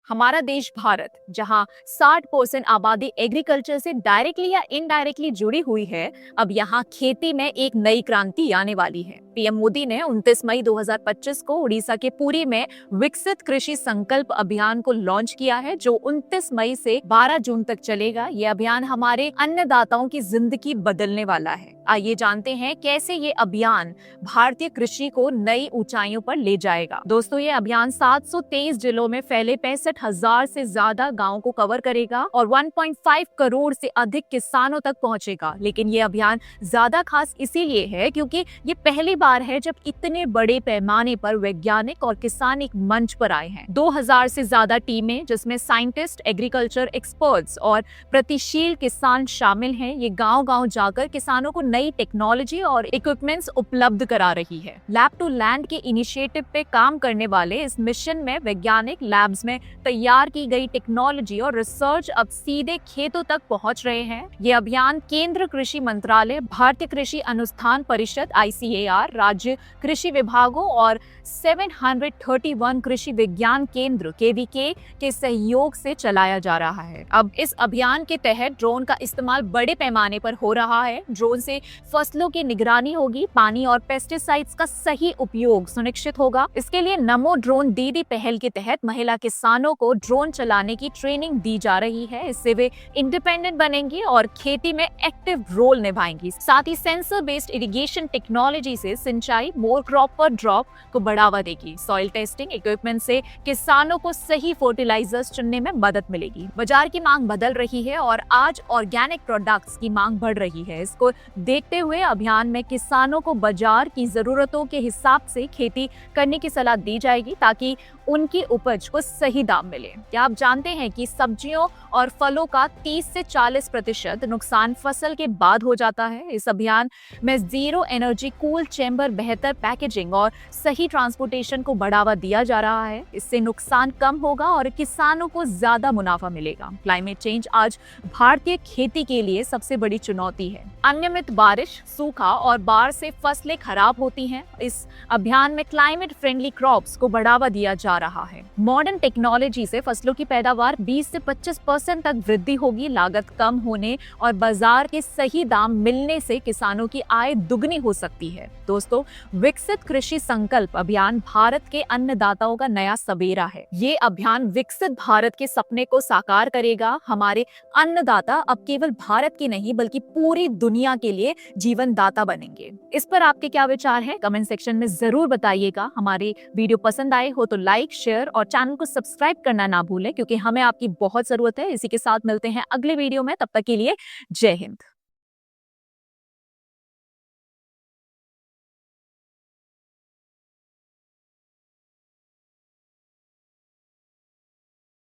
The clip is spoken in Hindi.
हमारा देश भारत, जहां 60% आबादी एग्रीकल्चर से डायरेक्टली या इनडायरेक्टली जुड़ी हुई है, अब यहां खेती में एक नई क्रांति आने वाली है। पीएम मोदी ने 29 मई 2025 को उड़ीसा के पुरी में विकसित कृषि संकल्प अभियान को लॉन्च किया है, जो 29 मई से 12 जून तक चलेगा। ये अभियान हमारे अन्नदाताओं की जिंदगी बदलने वाला है। आइए जानते हैं कैसे ये अभियान भारतीय कृषि को नई ऊंचाइयों पर ले जाएगा। दोस्तों, ये अभियान 723 जिलों में फैले 65,000 से ज्यादा गांवों को कवर करेगा और 1.5 करोड़ से अधिक किसानों तक पहुंचेगा। लेकिन ये अभियान ज्यादा खास इसीलिए है क्योंकि ये पहली बार है जब इतने बड़े पैमाने पर वैज्ञानिक और किसान एक मंच पर आए हैं। 2000 से ज्यादा टीमें, जिसमें साइंटिस्ट, एग्रीकल्चर एक्सपर्ट्स और प्रगतिशील किसान शामिल हैं, ये गांव-गांव जाकर किसानों को नई टेक्नोलॉजी और इक्विपमेंट्स उपलब्ध करा रही है। लैब टू लैंड के इनिशिएटिव पे काम करने वाले इस मिशन में वैज्ञानिक लैब्स में तैयार की गई टेक्नोलॉजी और रिसर्च अब सीधे खेतों तक पहुंच रहे हैं। ये अभियान केंद्र कृषि मंत्रालय, भारतीय कृषि अनुसंधान परिषद (ICAR), राज्य कृषि विभागों और 731 कृषि विज्ञान केंद्र (KVK) के सहयोग से चलाया जा रहा है। अब इस अभियान के तहत ड्रोन का इस्तेमाल बड़े पैमाने पर हो रहा है। ड्रोन से फसलों की निगरानी होगी, पानी और पेस्टिसाइड्स का सही उपयोग सुनिश्चित होगा। इसके लिए नमो ड्रोन दीदी पहल के तहत महिला किसानों को ड्रोन चलाने की ट्रेनिंग दी जा रही है। इससे वे इंडिपेंडेंट बनेंगी और खेती में एक्टिव रोल निभाएंगी। साथ ही सेंसर बेस्ड इरिगेशन टेक्नोलॉजी से सिंचाई, मोर क्रॉप पर ड्रॉप को बढ़ावा देगी। सॉइल टेस्टिंग इक्विपमेंट से किसानों को सही फर्टिलाइजर्स चुनने में मदद मिलेगी। बाजार की मांग बदल रही है और आज ऑर्गेनिक प्रोडक्ट्स की मांग बढ़ रही है। इसको देखते हुए अभियान में किसानों को बाजार की जरूरतों के हिसाब से खेती करने की सलाह दी जाएगी ताकि उनकी उपज को सही दाम मिले। क्या आप जानते हैं कि सब्जियों और फलों का 30 से 40% नुकसान फसल के बाद हो जाता है? इस अभियान में जीरो एनर्जी कूल चेंबर, बेहतर पैकेजिंग और सही ट्रांसपोर्टेशन को बढ़ावा दिया जा रहा है। इससे नुकसान कम होगा और किसानों को ज्यादा मुनाफा मिलेगा। क्लाइमेट चेंज आज भारतीय खेती के लिए सबसे बड़ी चुनौती है। अनियमित बारिश, सूखा और बाढ़ से फसलें खराब होती हैं। इस अभियान में क्लाइमेट फ्रेंडली क्रॉप्स को बढ़ावा दिया जा रहा है। मॉडर्न टेक्नोलॉजी से फसलों की पैदावार 20 से 25% तक वृद्धि होगी। लागत कम होने और बाजार के सही दाम मिलने से किसानों की आय दुगनी हो सकती है। दोस्तों, विकसित कृषि संकल्प अभियान भारत के अन्नदाताओं का नया सवेरा है। ये अभियान विकसित भारत के सपने को साकार करेगा। हमारे अन्नदाता अब केवल भारत के नहीं बल्कि पूरी दुनिया के लिए जीवन दाता बनेंगे। इस पर आपके क्या विचार हैं? कमेंट सेक्शन में जरूर बताइएगा। हमारी वीडियो पसंद आए हो तो लाइक, शेयर और चैनल को सब्सक्राइब करना ना भूलें, क्योंकि हमें आपकी बहुत जरूरत है। इसी के साथ मिलते हैं अगले वीडियो में। तब तक के लिए जय हिंद।